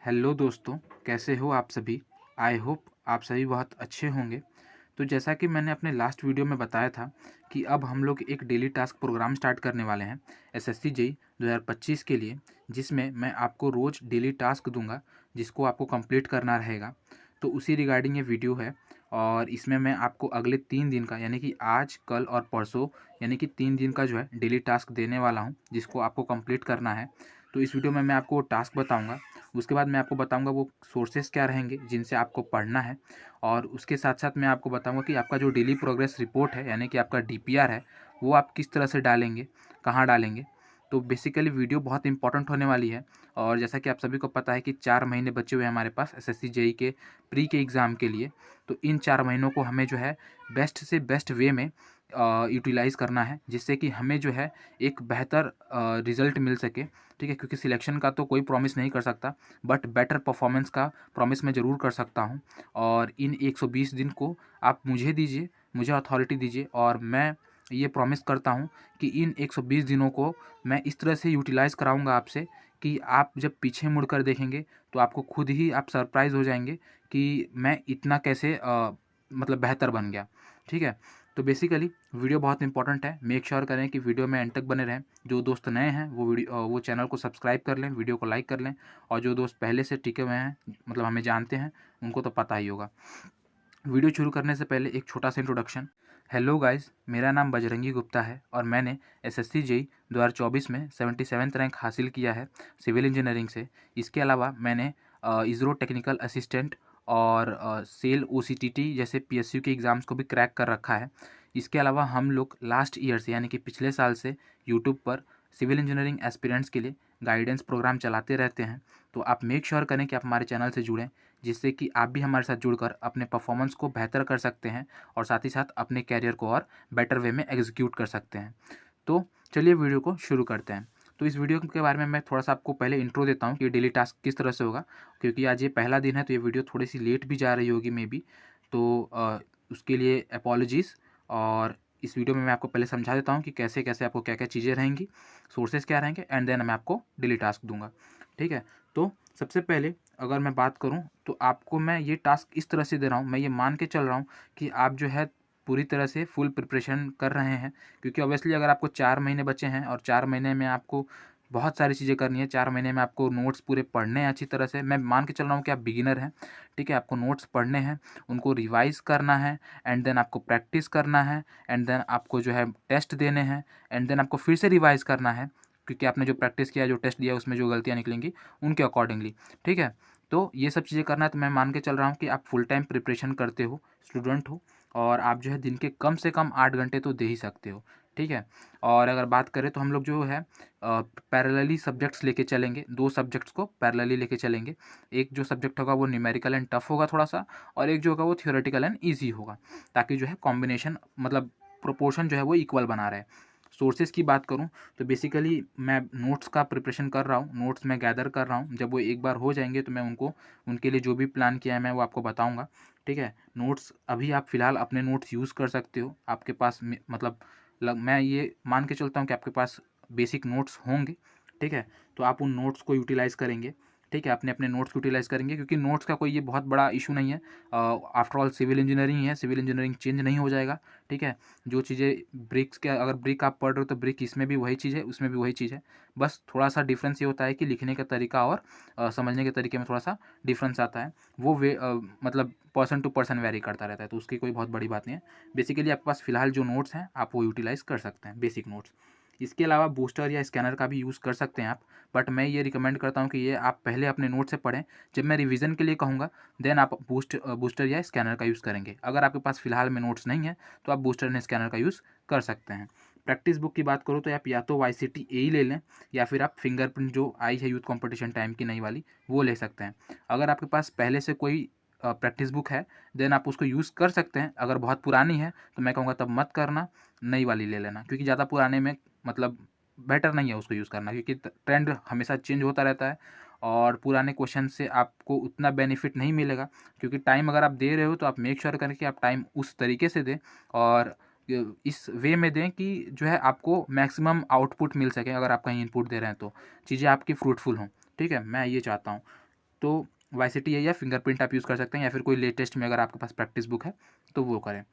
Hello दोस्तों, कैसे हो आप सभी। आई होप आप सभी बहुत अच्छे होंगे। तो जैसा कि मैंने अपने लास्ट वीडियो में बताया था कि अब हम लोग एक डेली टास्क प्रोग्राम स्टार्ट करने वाले हैं एसएससी जेई 2025 के लिए, जिसमें मैं आपको रोज़ डेली टास्क दूंगा जिसको आपको कंप्लीट करना रहेगा। तो उसी रिगार्डिंग ये वीडियो है और इसमें मैं आपको अगले 3 दिन का यानी कि आज, कल और परसों यानी कि 3 दिन का जो है डेली टास्क देने वाला हूँ जिसको आपको कंप्लीट करना है। तो इस वीडियो में मैं आपको टास्क बताऊँगा, उसके बाद मैं आपको बताऊँगा वो सोर्सेस क्या रहेंगे जिनसे आपको पढ़ना है, और उसके साथ साथ मैं आपको बताऊँगा कि आपका जो डेली प्रोग्रेस रिपोर्ट है यानी कि आपका डीपीआर है वो आप किस तरह से डालेंगे, कहाँ डालेंगे। तो बेसिकली वीडियो बहुत इंपॉर्टेंट होने वाली है। और जैसा कि आप सभी को पता है कि 4 महीने बचे हुए हैं हमारे पास एसएससी जेई के प्री के एग्ज़ाम के लिए। तो इन 4 महीनों को हमें जो है बेस्ट से बेस्ट वे में यूटिलाइज़ करना है, जिससे कि हमें जो है एक बेहतर रिज़ल्ट मिल सके। ठीक है, क्योंकि सिलेक्शन का तो कोई प्रॉमिस नहीं कर सकता, बट बेटर परफॉर्मेंस का प्रॉमिस मैं ज़रूर कर सकता हूँ। और इन 120 दिन को आप मुझे दीजिए, मुझे अथॉरिटी दीजिए, और मैं ये प्रॉमिस करता हूँ कि इन 120 दिनों को मैं इस तरह से यूटिलाइज़ कराऊँगा आपसे कि आप जब पीछे मुड़कर देखेंगे तो आपको खुद ही आप सरप्राइज़ हो जाएंगे कि मैं इतना कैसे मतलब बेहतर बन गया। ठीक है, तो बेसिकली वीडियो बहुत इंपॉर्टेंट है। मेक श्योर करें कि वीडियो में एंड तक बने रहें। जो दोस्त नए हैं वो चैनल को सब्सक्राइब कर लें, वीडियो को लाइक कर लें, और जो दोस्त पहले से टिके हुए हैं मतलब हमें जानते हैं उनको तो पता ही होगा। वीडियो शुरू करने से पहले एक छोटा सा इंट्रोडक्शन। हेलो गाइस, मेरा नाम बजरंगी गुप्ता है और मैंने एसएससी जेई 2024 में 77th रैंक हासिल किया है सिविल इंजीनियरिंग से। इसके अलावा मैंने इसरो टेक्निकल असिस्टेंट और सेल ओसीटीटी जैसे पीएसयू के एग्ज़ाम्स को भी क्रैक कर रखा है। इसके अलावा हम लोग लास्ट ईयर से यानी कि पिछले साल से यूट्यूब पर सिविल इंजीनियरिंग एस्पिरेंट्स के लिए गाइडेंस प्रोग्राम चलाते रहते हैं। तो आप मेक श्योर करें कि आप हमारे चैनल से जुड़ें, जिससे कि आप भी हमारे साथ जुड़कर अपने परफॉर्मेंस को बेहतर कर सकते हैं और साथ ही साथ अपने कैरियर को और बेटर वे में एग्जीक्यूट कर सकते हैं। तो चलिए वीडियो को शुरू करते हैं। तो इस वीडियो के बारे में मैं थोड़ा सा आपको पहले इंट्रो देता हूँ कि डेली टास्क किस तरह से होगा, क्योंकि आज ये पहला दिन है तो ये वीडियो थोड़ी सी लेट भी जा रही होगी मे बी। तो उसके लिए अपॉलॉजीज़। और इस वीडियो में मैं आपको पहले समझा देता हूँ कि कैसे कैसे आपको क्या क्या चीज़ें रहेंगी, सोर्सेज क्या रहेंगे, एंड देन मैं आपको डेली टास्क दूंगा। ठीक है, तो सबसे पहले अगर मैं बात करूं तो आपको मैं ये टास्क इस तरह से दे रहा हूं, मैं ये मान के चल रहा हूं कि आप जो है पूरी तरह से फुल प्रिपरेशन कर रहे हैं। क्योंकि ऑब्वियसली अगर आपको 4 महीने बचे हैं और 4 महीने में आपको बहुत सारी चीज़ें करनी है, 4 महीने में आपको नोट्स पूरे पढ़ने हैं अच्छी तरह से। मैं मान के चल रहा हूँ कि आप बिगिनर हैं। ठीक है, आपको नोट्स पढ़ने हैं, उनको रिवाइज करना है, एंड देन आपको प्रैक्टिस करना है, एंड देन आपको जो है टेस्ट देने हैं, एंड देन आपको फिर से रिवाइज करना है, क्योंकि आपने जो प्रैक्टिस किया, जो टेस्ट दिया, उसमें जो गलतियाँ निकलेंगी उनके अकॉर्डिंगली। ठीक है, तो ये सब चीज़ें करना है। तो मैं मान के चल रहा हूँ कि आप फुल टाइम प्रिपरेशन करते हो, स्टूडेंट हो, और आप जो है दिन के कम से कम 8 घंटे तो दे ही सकते हो। ठीक है, और अगर बात करें तो हम लोग जो है पैरेलली सब्जेक्ट्स लेके चलेंगे, 2 सब्जेक्ट्स को पैरेलली लेके चलेंगे। एक जो सब्जेक्ट होगा वो न्यूमेरिकल एंड टफ होगा थोड़ा सा, और एक जो होगा वो थियोरेटिकल एंड ईजी होगा, ताकि जो है कॉम्बिनेशन मतलब प्रोपोर्शन जो है वो इक्वल बना रहे। सोर्सेज की बात करूं तो बेसिकली मैं नोट्स का प्रिपरेशन कर रहा हूं, नोट्स मैं गैदर कर रहा हूं। जब वो एक बार हो जाएंगे तो मैं उनको उनके लिए जो भी प्लान किया है मैं वो आपको बताऊंगा। ठीक है, नोट्स अभी आप फ़िलहाल अपने नोट्स यूज़ कर सकते हो, आपके पास मतलब मैं ये मान के चलता हूँ कि आपके पास बेसिक नोट्स होंगे। ठीक है, तो आप उन नोट्स को यूटिलाइज़ करेंगे। ठीक है, अपने अपने नोट्स यूटिलाइज़ करेंगे, क्योंकि नोट्स का कोई ये बहुत बड़ा इशू नहीं है। आफ्टर ऑल सिविल इंजीनियरिंग है, सिविल इंजीनियरिंग चेंज नहीं हो जाएगा। ठीक है, जो चीज़ें ब्रिक्स के, अगर ब्रिक आप पढ़ रहे हो तो ब्रिक इसमें भी वही चीज़ है, उसमें भी वही चीज़ है। बस थोड़ा सा डिफरेंस ये होता है कि लिखने का तरीका और समझने के तरीके में थोड़ा सा डिफरेंस आता है। वो मतलब पर्सन टू पर्सन वेरी करता रहता है, तो उसकी कोई बहुत बड़ी बात नहीं है। बेसिकली आपके पास फिलहाल जो नोट्स हैं आप वो यूटिलाइज़ कर सकते हैं, बेसिक नोट्स। इसके अलावा बूस्टर या स्कैनर का भी यूज़ कर सकते हैं आप, बट मैं ये रिकमेंड करता हूँ कि ये आप पहले अपने नोट से पढ़ें। जब मैं रिवीजन के लिए कहूँगा देन आप बूस्टर या स्कैनर का यूज़ करेंगे। अगर आपके पास फिलहाल में नोट्स नहीं है तो आप बूस्टर एंड स्कैनर का यूज़ कर सकते हैं। प्रैक्टिस बुक की बात करूँ तो आप या तो YCT ए ही ले लें, या फिर आप फिंगरप्रिंट जो आई है यूथ कंपटीशन टाइम की नई वाली वो ले सकते हैं। अगर आपके पास पहले से कोई प्रैक्टिस बुक है देन आप उसको यूज़ कर सकते हैं। अगर बहुत पुरानी है तो मैं कहूँगा तब मत करना, नई वाली ले लेना, क्योंकि ज़्यादा पुराने में मतलब बेटर नहीं है उसको यूज़ करना, क्योंकि ट्रेंड हमेशा चेंज होता रहता है और पुराने क्वेश्चन से आपको उतना बेनिफिट नहीं मिलेगा। क्योंकि टाइम अगर आप दे रहे हो तो आप मेक श्योर करें कि आप टाइम उस तरीके से दें और इस वे में दें कि जो है आपको मैक्सिमम आउटपुट मिल सके। अगर आप कहीं इनपुट दे रहे हैं तो चीज़ें आपकी फ्रूटफुल हों। ठीक है, मैं ये चाहता हूँ। तो YCTA या फिंगरप्रिंट आप यूज़ कर सकते हैं, या फिर कोई लेटेस्ट में अगर आपके पास प्रैक्टिस बुक है तो वो करें।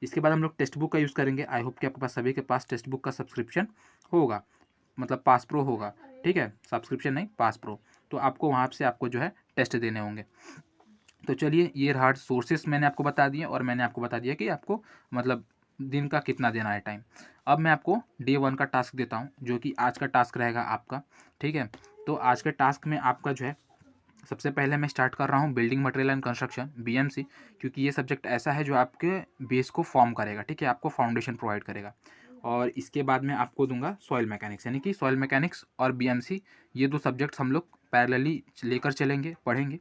इसके बाद हम लोग टेक्स्ट बुक का यूज़ करेंगे। आई होप कि आपके पास सभी के पास टेक्स्ट बुक का सब्सक्रिप्शन होगा, मतलब पास प्रो होगा, ठीक है, सब्सक्रिप्शन नहीं, पास प्रो। तो आपको वहाँ से आपको जो है टेस्ट देने होंगे। तो चलिए, ये हार्ड सोर्सेस मैंने आपको बता दिए, और मैंने आपको बता दिया कि आपको मतलब दिन का कितना देना है टाइम। अब मैं आपको डे 1 का टास्क देता हूँ, जो कि आज का टास्क रहेगा आपका, ठीक है। तो आज के टास्क में आपका जो है, सबसे पहले मैं स्टार्ट कर रहा हूँ building material and construction BMC, क्योंकि ये सब्जेक्ट ऐसा है जो आपके बेस को फॉर्म करेगा, ठीक है, आपको फाउंडेशन प्रोवाइड करेगा। और इसके बाद में आपको दूंगा सॉइल मैकेनिक्स, यानी कि सॉइल मैकेनिक्स और BMC, ये दो सब्जेक्ट्स हम लोग पैरेलली लेकर चलेंगे, पढ़ेंगे।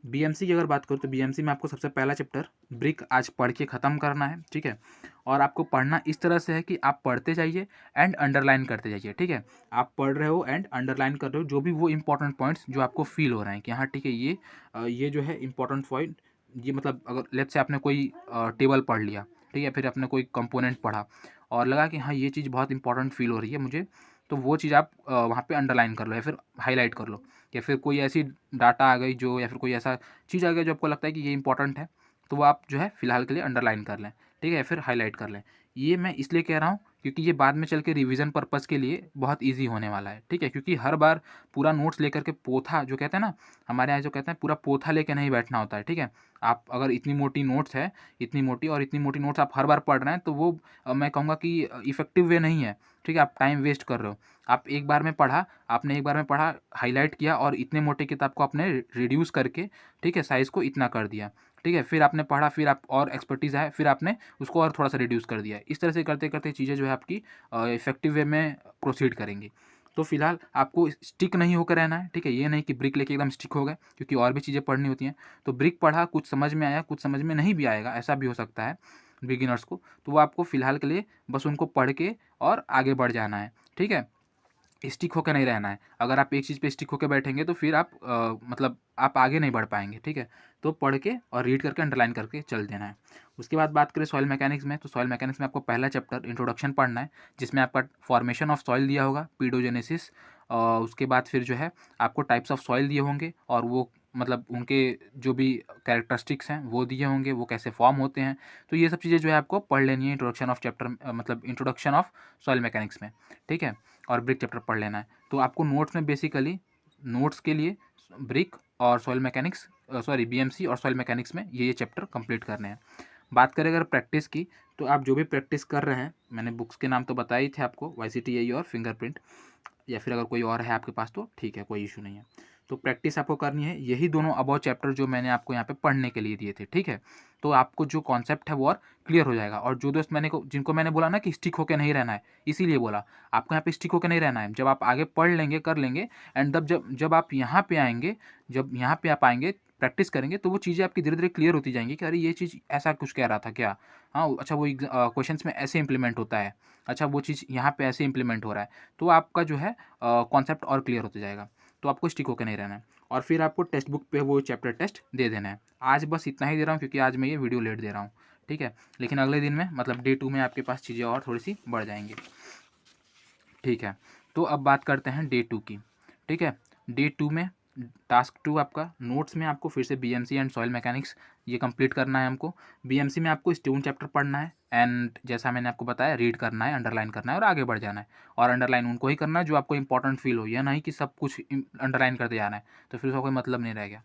BMC की अगर बात करूँ तो BMC में आपको सबसे पहला चैप्टर ब्रिक आज पढ़ के ख़त्म करना है, ठीक है। और आपको पढ़ना इस तरह से है कि आप पढ़ते जाइए एंड अंडरलाइन करते जाइए, ठीक है। आप पढ़ रहे हो एंड अंडरलाइन कर रहे हो जो भी वो इंपॉर्टेंट पॉइंट्स जो आपको फील हो रहे हैं कि हाँ ठीक है, ये जो है इंपॉर्टेंट पॉइंट, ये मतलब अगर लेट्स से आपने कोई टेबल पढ़ लिया, ठीक है, फिर आपने कोई कंपोनेंट पढ़ा और लगा कि हाँ ये चीज़ बहुत इंपॉर्टेंट फील हो रही है मुझे, तो वो चीज़ आप वहाँ पे अंडरलाइन कर लो या फिर हाईलाइट कर लो। या फिर कोई ऐसी डाटा आ गई जो, या फिर कोई ऐसा चीज़ आ गया जो आपको लगता है कि ये इंपॉर्टेंट है, तो वो आप जो है फिलहाल के लिए अंडरलाइन कर लें, ठीक है, फिर हाईलाइट कर लें। ये मैं इसलिए कह रहा हूँ क्योंकि ये बाद में चल के रिवीजन पर्पज़ के लिए बहुत ईजी होने वाला है, ठीक है। क्योंकि हर बार पूरा नोट्स लेकर के पोथा जो कहते हैं ना, हमारे यहाँ जो कहते हैं पूरा पोथा लेके नहीं बैठना होता है, ठीक है। आप अगर इतनी मोटी नोट्स है, इतनी मोटी और इतनी मोटी नोट्स आप हर बार पढ़ रहे हैं, तो वो मैं कहूँगा कि इफेक्टिव वे नहीं है, ठीक है। आप टाइम वेस्ट कर रहे हो। आप एक बार में पढ़ा, आपने एक बार में पढ़ा, हाईलाइट किया और इतने मोटे किताब को आपने रिड्यूस करके, ठीक है, साइज़ को इतना कर दिया, ठीक है। फिर आपने पढ़ा, फिर आप और एक्सपर्टीज़ आए, फिर आपने उसको और थोड़ा सा रिड्यूस कर दिया। इस तरह से करते करते चीज़ें जो है आपकी इफेक्टिव वे में प्रोसीड करेंगी। तो फिलहाल आपको स्टिक नहीं होकर रहना है, ठीक है। ये नहीं कि ब्रिक लेके एकदम स्टिक हो गए, क्योंकि और भी चीज़ें पढ़नी होती हैं। तो ब्रिक पढ़ा, कुछ समझ में आया, कुछ समझ में नहीं भी आएगा, ऐसा भी हो सकता है बिगिनर्स को, तो वो आपको फ़िलहाल के लिए बस उनको पढ़ के और आगे बढ़ जाना है, ठीक है। स्टिक होकर नहीं रहना है। अगर आप एक चीज़ पे स्टिक होकर बैठेंगे तो फिर आप मतलब आप आगे नहीं बढ़ पाएंगे, ठीक है। तो पढ़ के और रीड करके अंडरलाइन करके चल देना है। उसके बाद बात करें सॉइल मैकेनिक्स में, तो सॉइल मैकेनिक्स में आपको पहला चैप्टर इंट्रोडक्शन पढ़ना है, जिसमें आपका फॉर्मेशन ऑफ सॉइल दिया होगा, पीडोजेनेसिस। उसके बाद फिर जो है आपको टाइप्स ऑफ सॉइल दिए होंगे, और वो मतलब उनके जो भी कैरेक्टरिस्टिक्स हैं वो दिए होंगे, वो कैसे फॉर्म होते हैं। तो ये सब चीज़ें जो है आपको पढ़ लेनी है इंट्रोडक्शन ऑफ चैप्टर, मतलब इंट्रोडक्शन ऑफ सॉइल मैकेनिक्स में, ठीक है। और ब्रिक चैप्टर पढ़ लेना है। तो आपको नोट्स में बेसिकली, नोट्स के लिए ब्रिक और सॉइल मैकेनिक्स, सॉरी BMC और सॉइल मैकेनिक्स में ये चैप्टर कंप्लीट करने हैं। बात करें अगर प्रैक्टिस की, तो आप जो भी प्रैक्टिस कर रहे हैं, मैंने बुक्स के नाम तो बताए ही थे आपको, YCTA और फिंगरप्रिंट, या फिर अगर कोई और है आपके पास तो ठीक है, कोई इशू नहीं है। तो प्रैक्टिस आपको करनी है, यही दोनों अबव चैप्टर जो मैंने आपको यहाँ पे पढ़ने के लिए दिए थे, ठीक है। तो आपको जो कॉन्सेप्ट है वो और क्लियर हो जाएगा। और जो दोस्त जिनको मैंने बोला ना कि स्टिक होकर नहीं रहना है, इसीलिए बोला आपको यहाँ पे स्टिक होकर नहीं रहना है। जब आप आगे पढ़ लेंगे, कर लेंगे, एंड तब जब आप यहाँ पे आएंगे, जब यहाँ पे आप आएंगे, प्रैक्टिस करेंगे, तो वो चीज़ें आपकी धीरे धीरे क्लियर होती जाएंगी कि अरे ये चीज़ ऐसा कुछ कह रहा था क्या, हाँ अच्छा वो क्वेश्चंस में ऐसे इंप्लीमेंट होता है, अच्छा वो चीज़ यहाँ पे ऐसे इंप्लीमेंट हो रहा है। तो आपका जो है कॉन्सेप्ट और क्लियर होते जाएगा। तो आपको स्टिक होकर नहीं रहना है। और फिर आपको टेक्स्ट बुक पे वो चैप्टर टेस्ट दे देना है। आज बस इतना ही दे रहा हूँ क्योंकि आज मैं ये वीडियो लेट दे रहा हूँ, ठीक है। लेकिन अगले दिन में मतलब डे 2 में आपके पास चीज़ें और थोड़ी सी बढ़ जाएंगी, ठीक है। तो अब बात करते हैं डे 2 की, ठीक है। डे 2 में टास्क 2 आपका नोट्स में आपको फिर से BMC एंड सॉइल मैकेनिक्स ये कंप्लीट करना है हमको। BMC में आपको स्टोन चैप्टर पढ़ना है, एंड जैसा मैंने आपको बताया रीड करना है, अंडरलाइन करना है और आगे बढ़ जाना है। और अंडरलाइन उनको ही करना है जो आपको इंपॉर्टेंट फील हो, यह नहीं कि सब कुछ अंडरलाइन करते जाना है, तो फिर उसका कोई मतलब नहीं रह गया।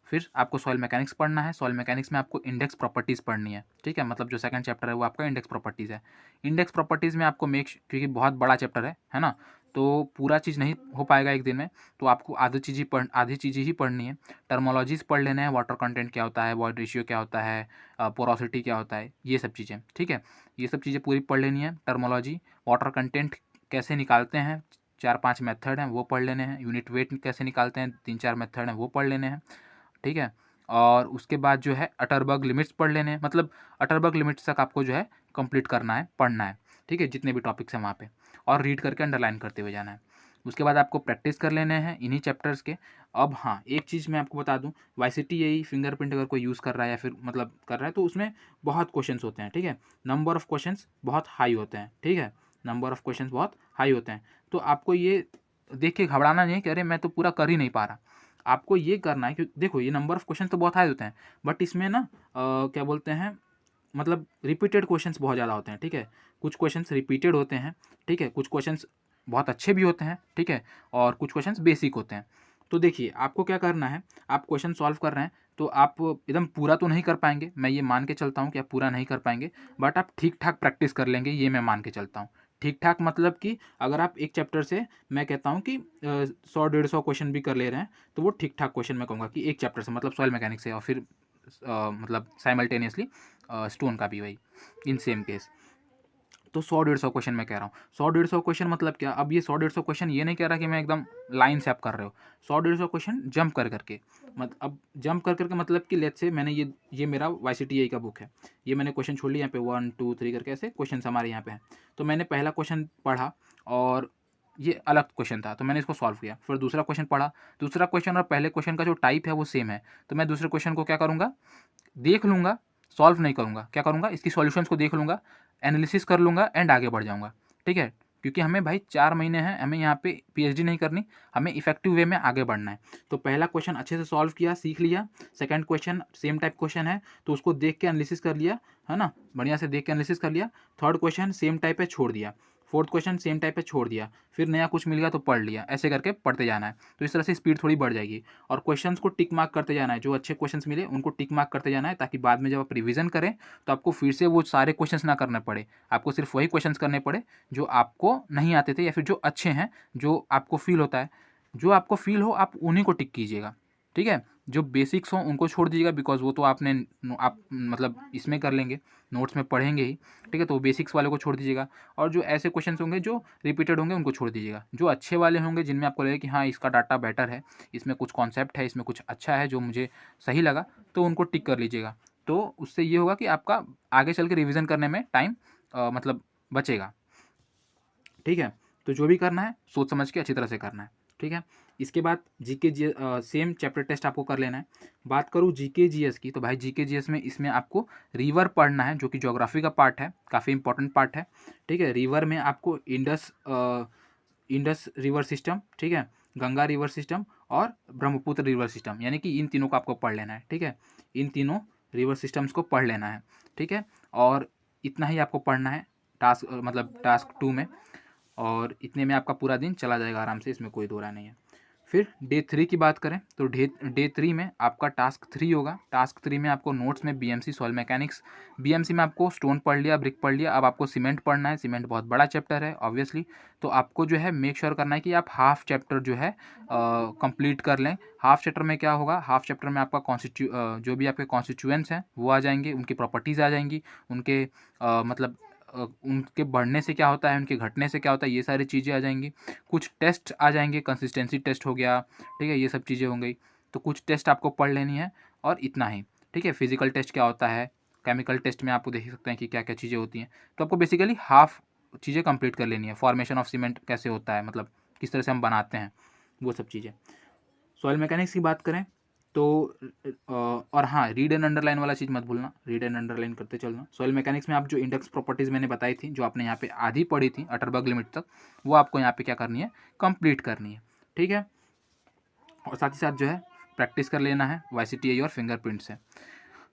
फिर आपको सॉइल मैकेनिक्स पढ़ना है। सॉइल मैकेनिक्स में आपको इंडेक्स प्रॉपर्टीज़ पढ़नी है, ठीक है। मतलब जो सेकंड चैप्टर है वो आपका इंडेक्स प्रॉपर्टीज़ है। इंडेक्स प्रॉपर्टीज़ में आपको क्योंकि बहुत बड़ा चैप्टर है ना, तो पूरा चीज़ नहीं हो पाएगा एक दिन में, तो आपको आधी चीज़ें ही पढ़नी है। टर्मोलॉजीज़ पढ़ लेना है, वाटर कंटेंट क्या होता है, वॉइड रेशियो क्या होता है, पोरोसिटी क्या होता है, ये सब चीज़ें, ठीक है। ये सब चीज़ें पूरी पढ़ लेनी है। टर्मोलॉजी, वाटर कंटेंट कैसे निकालते हैं, 4-5 मेथड हैं वो पढ़ लेने हैं। यूनिट वेट कैसे निकालते हैं, 3-4 मेथड हैं वो पढ़ लेने हैं, ठीक है। और उसके बाद जो है अटरबर्ग लिमिट्स पढ़ लेने हैं, मतलब अटरबर्ग लिमिट्स तक आपको जो है कंप्लीट करना है, पढ़ना है, ठीक है, जितने भी टॉपिक्स हैं वहाँ पे, और रीड करके अंडरलाइन करते हुए जाना है। उसके बाद आपको प्रैक्टिस कर लेने हैं इन्हीं चैप्टर्स के। अब हाँ, एक चीज़ मैं आपको बता दूं, YCTA फिंगरप्रिंट अगर कोई यूज़ कर रहा है या फिर मतलब कर रहा है, तो उसमें बहुत क्वेश्चंस होते हैं, ठीक है। नंबर ऑफ़ क्वेश्चंस बहुत हाई होते हैं, ठीक है, नंबर ऑफ़ क्वेश्चंस बहुत हाई होते हैं। तो आपको ये देख के घबराना नहीं है कि अरे मैं तो पूरा कर ही नहीं पा रहा। आपको ये करना है कि देखो ये नंबर ऑफ क्वेश्चन तो बहुत हाई होते हैं, बट इसमें ना क्या बोलते हैं, मतलब रिपीटेड क्वेश्चंस बहुत ज़्यादा होते हैं, ठीक है। कुछ क्वेश्चंस रिपीटेड होते हैं, ठीक है, कुछ क्वेश्चंस बहुत अच्छे भी होते हैं, ठीक है, और कुछ क्वेश्चंस बेसिक होते हैं। तो देखिए आपको क्या करना है, आप क्वेश्चन सॉल्व कर रहे हैं तो आप एकदम पूरा तो नहीं कर पाएंगे, मैं ये मान के चलता हूँ कि आप पूरा नहीं कर पाएंगे, बट आप ठीक ठाक प्रैक्टिस कर लेंगे, ये मैं मान के चलता हूँ। ठीक ठाक मतलब कि अगर आप एक चैप्टर से, मैं कहता हूँ कि 100-150 क्वेश्चन भी कर ले रहे हैं तो वो ठीक ठाक क्वेश्चन मैं कहूँगा कि एक चैप्टर से, मतलब सॉइल मैकेनिक्स से, और फिर मतलब साइमल्टेनियसली स्टोन का भी वही, इन सेम केस। तो 100-150 क्वेश्चन मैं कह रहा हूँ, 100-150 क्वेश्चन मतलब क्या, अब ये 100-150 क्वेश्चन ये नहीं कह रहा कि मैं एकदम लाइन से आप कर रहे हो, 100-150 क्वेश्चन जंप कर करके, अब जंप कर करके मतलब कि लेट्स से मैंने ये मेरा YCTI का बुक है, ये मैंने क्वेश्चन छोड़ लिया यहाँ पे 1 2 3 करके ऐसे क्वेश्चन हमारे यहाँ पे हैं। तो मैंने पहला क्वेश्चन पढ़ा और ये अलग क्वेश्चन था तो मैंने इसको सॉल्व किया, फिर दूसरा क्वेश्चन पढ़ा, दूसरा क्वेश्चन और पहले क्वेश्चन का जो टाइप है वो सेम है, तो मैं दूसरे क्वेश्चन को क्या करूँगा, देख लूँगा, सॉल्व नहीं करूँगा, क्या करूँगा, इसकी सॉल्यूशंस को देख लूँगा, एनालिसिस कर लूँगा एंड आगे बढ़ जाऊँगा, ठीक है। क्योंकि हमें भाई 4 महीने हैं, हमें यहाँ पे PhD नहीं करनी, हमें इफेक्टिव वे में आगे बढ़ना है। तो पहला क्वेश्चन अच्छे से सॉल्व किया, सीख लिया, second question same type question है तो उसको देख के एनालिसिस कर लिया, है ना, बढ़िया से देख के एनालिसिस कर लिया, थर्ड क्वेश्चन सेम टाइप है छोड़ दिया, फोर्थ क्वेश्चन सेम टाइप है छोड़ दिया, फिर नया कुछ मिल गया तो पढ़ लिया, ऐसे करके पढ़ते जाना है। तो इस तरह से स्पीड थोड़ी बढ़ जाएगी और क्वेश्चंस को टिक मार्क करते जाना है, जो अच्छे क्वेश्चंस मिले उनको टिक मार्क करते जाना है, ताकि बाद में जब आप रिवीजन करें तो आपको फिर से वो सारे क्वेश्चंस ना करने पड़े, आपको सिर्फ वही क्वेश्चंस करने पड़े जो आपको नहीं आते थे या फिर जो अच्छे हैं, जो आपको फील होता है, जो आपको फील हो आप उन्हीं को टिक कीजिएगा, ठीक है। जो बेसिक्स हों उनको छोड़ दीजिएगा, बिकॉज वो तो आपने आप मतलब इसमें कर लेंगे, नोट्स में पढ़ेंगे ही, ठीक है, तो बेसिक्स वाले को छोड़ दीजिएगा। और जो ऐसे क्वेश्चंस होंगे जो रिपीटेड होंगे उनको छोड़ दीजिएगा, जो अच्छे वाले होंगे जिनमें आपको लगे कि हाँ इसका डाटा बेटर है, इसमें कुछ कॉन्सेप्ट है, इसमें कुछ अच्छा है जो मुझे सही लगा, तो उनको टिक कर लीजिएगा। तो उससे ये होगा कि आपका आगे चल के रिविज़न करने में टाइम मतलब बचेगा, ठीक है। तो जो भी करना है सोच समझ के अच्छी तरह से करना है, ठीक है। इसके बाद जीके जी सेम चैप्टर टेस्ट आपको कर लेना है। बात करूँ जीके जीएस की, तो भाई जीके जीएस में इसमें आपको रिवर पढ़ना है, जो कि ज्योग्राफी का पार्ट है, काफ़ी इंपॉर्टेंट पार्ट है, ठीक है। रिवर में आपको इंडस रिवर सिस्टम, ठीक है, गंगा रिवर सिस्टम और ब्रह्मपुत्र रिवर सिस्टम, यानी कि इन तीनों को आपको पढ़ लेना है, ठीक है। इन तीनों रिवर सिस्टम्स को पढ़ लेना है, ठीक है। और इतना ही आपको पढ़ना है टास्क मतलब टास्क 2 में, और इतने में आपका पूरा दिन चला जाएगा आराम से, इसमें कोई दो राय नहीं है। फिर डे 3 की बात करें तो डे 3 में आपका टास्क 3 होगा। टास्क 3 में आपको नोट्स में BMC सॉइल मैकेनिक्स, BMC में आपको स्टोन पढ़ लिया, ब्रिक पढ़ लिया, अब आपको सीमेंट पढ़ना है। सीमेंट बहुत बड़ा चैप्टर है ऑब्वियसली, तो आपको जो है मेक श्योर करना है कि आप हाफ चैप्टर जो है कंप्लीट कर लें। हाफ चैप्टर में क्या होगा, हाफ चैप्टर में आपका जो भी आपके कॉन्स्टिट्यूएंट्स हैं वो आ जाएंगे, उनकी प्रॉपर्टीज़ आ जाएंगी, उनके मतलब उनके बढ़ने से क्या होता है, उनके घटने से क्या होता है, ये सारी चीज़ें आ जाएंगी। कुछ टेस्ट आ जाएंगे, कंसिस्टेंसी टेस्ट हो गया, ठीक है, ये सब चीज़ें हो गई। तो कुछ टेस्ट आपको पढ़ लेनी है और इतना ही, ठीक है। फिजिकल टेस्ट क्या होता है, केमिकल टेस्ट में आपको देख सकते हैं कि क्या क्या चीज़ें होती हैं। तो आपको बेसिकली हाफ चीज़ें कंप्लीट कर लेनी है। फॉर्मेशन ऑफ सीमेंट कैसे होता है, मतलब किस तरह से हम बनाते हैं, वो सब चीज़ें। सॉइल मैकेनिक्स की बात करें तो और हाँ, रीड एंड अंडरलाइन वाला चीज़ मत भूलना, रीड एंड अंडरलाइन करते चलना। सॉइल मैकेनिक्स में आप जो इंडेक्स प्रॉपर्टीज़ मैंने बताई थी, जो आपने यहाँ पे आधी पढ़ी थी अटरबर्ग लिमिट तक, वो आपको यहाँ पे क्या करनी है, कंप्लीट करनी है, ठीक है। और साथ ही साथ जो है प्रैक्टिस कर लेना है YCTI और फिंगरप्रिंट से।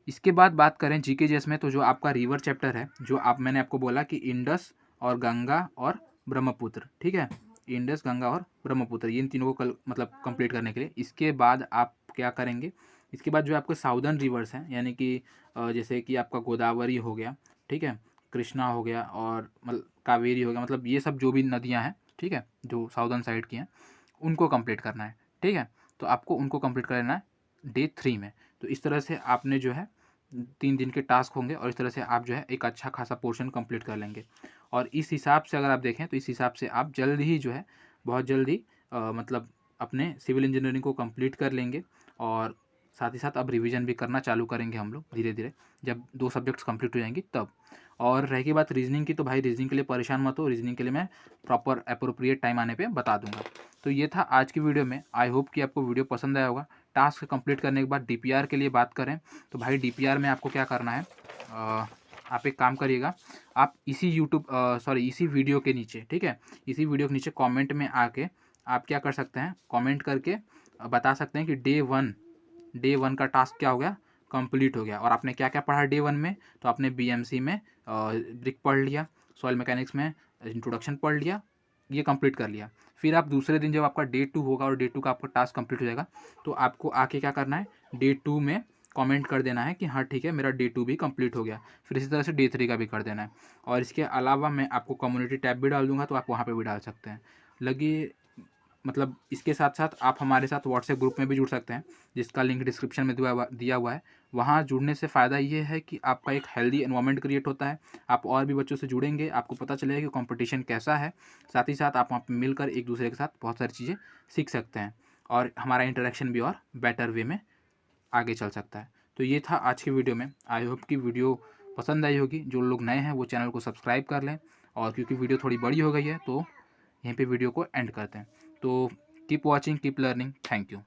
इसके बाद बात करें GKGS में, तो जो आपका रिवर चैप्टर है, जो मैंने आपको बोला कि इंडस और गंगा और ब्रह्मपुत्र, ठीक है, इंडस, गंगा और ब्रह्मपुत्र, इन तीनों को कल मतलब कंप्लीट करने के लिए, इसके बाद आप क्या करेंगे, इसके बाद जो आपके साउदर्न रिवर्स हैं, यानी कि जैसे कि आपका गोदावरी हो गया, ठीक है, कृष्णा हो गया और मतलब कावेरी हो गया, मतलब ये सब जो भी नदियाँ हैं, ठीक है, जो साउदर्न साइड की हैं, उनको कंप्लीट करना है, ठीक है। तो आपको उनको कंप्लीट कर लेना है डे 3 में। तो इस तरह से आपने जो है 3 दिन के टास्क होंगे और इस तरह से आप जो है एक अच्छा खासा पोर्शन कंप्लीट कर लेंगे। और इस हिसाब से अगर आप देखें तो इस हिसाब से आप जल्द ही जो है, बहुत जल्दी मतलब अपने सिविल इंजीनियरिंग को कंप्लीट कर लेंगे। और साथ ही साथ अब रिवीजन भी करना चालू करेंगे हम लोग धीरे धीरे, जब 2 सब्जेक्ट्स कंप्लीट हो जाएंगी तब। और रह गई बात रीजनिंग की, तो भाई रीजनिंग के लिए परेशान मत हो, रीजनिंग के लिए मैं प्रॉपर अप्रोप्रिएट टाइम आने पे बता दूंगा। तो ये था आज की वीडियो में। आई होप कि आपको वीडियो पसंद आया होगा। टास्क कंप्लीट करने के बाद DPR के लिए बात करें तो भाई DPR में आपको क्या करना है, आप एक काम करिएगा, आप इसी वीडियो के नीचे, ठीक है, इसी वीडियो के नीचे कमेंट में आके आप क्या कर सकते हैं, कमेंट करके बता सकते हैं कि डे वन का टास्क क्या हो गया, कंप्लीट हो गया। और आपने क्या क्या पढ़ा डे वन में, तो आपने बीएमसी में ब्रिक पढ़ लिया, सॉइल मैकेनिक्स में इंट्रोडक्शन पढ़ लिया, ये कंप्लीट कर लिया। फिर आप दूसरे दिन जब आपका डे 2 होगा और डे 2 का आपका टास्क कंप्लीट हो जाएगा, तो आपको आके क्या करना है, डे 2 में कमेंट कर देना है कि हाँ ठीक है मेरा डे 2 भी कंप्लीट हो गया। फिर इसी तरह से डे 3 का भी कर देना है। और इसके अलावा मैं आपको कम्युनिटी टैब भी डाल दूंगा, तो आप वहाँ पे भी डाल सकते हैं। लगी मतलब इसके साथ साथ आप हमारे साथ व्हाट्सएप ग्रुप में भी जुड़ सकते हैं, जिसका लिंक डिस्क्रिप्शन में दिया हुआ है। वहाँ जुड़ने से फ़ायदा ये है कि आपका एक हेल्दी एनवायरनमेंट क्रिएट होता है, आप और भी बच्चों से जुड़ेंगे, आपको पता चलेगा कि कंपटीशन कैसा है। साथ ही साथ आप वहाँ पे मिलकर एक दूसरे के साथ बहुत सारी चीज़ें सीख सकते हैं और हमारा इंटरेक्शन भी और बेटर वे में आगे चल सकता है। तो ये था आज की वीडियो में। आई होप कि वीडियो पसंद आई होगी। जो लोग नए हैं वो चैनल को सब्सक्राइब कर लें, और क्योंकि वीडियो थोड़ी बड़ी हो गई है तो यहीं पे वीडियो को एंड करते हैं। तो keep watching, keep learning, thank you.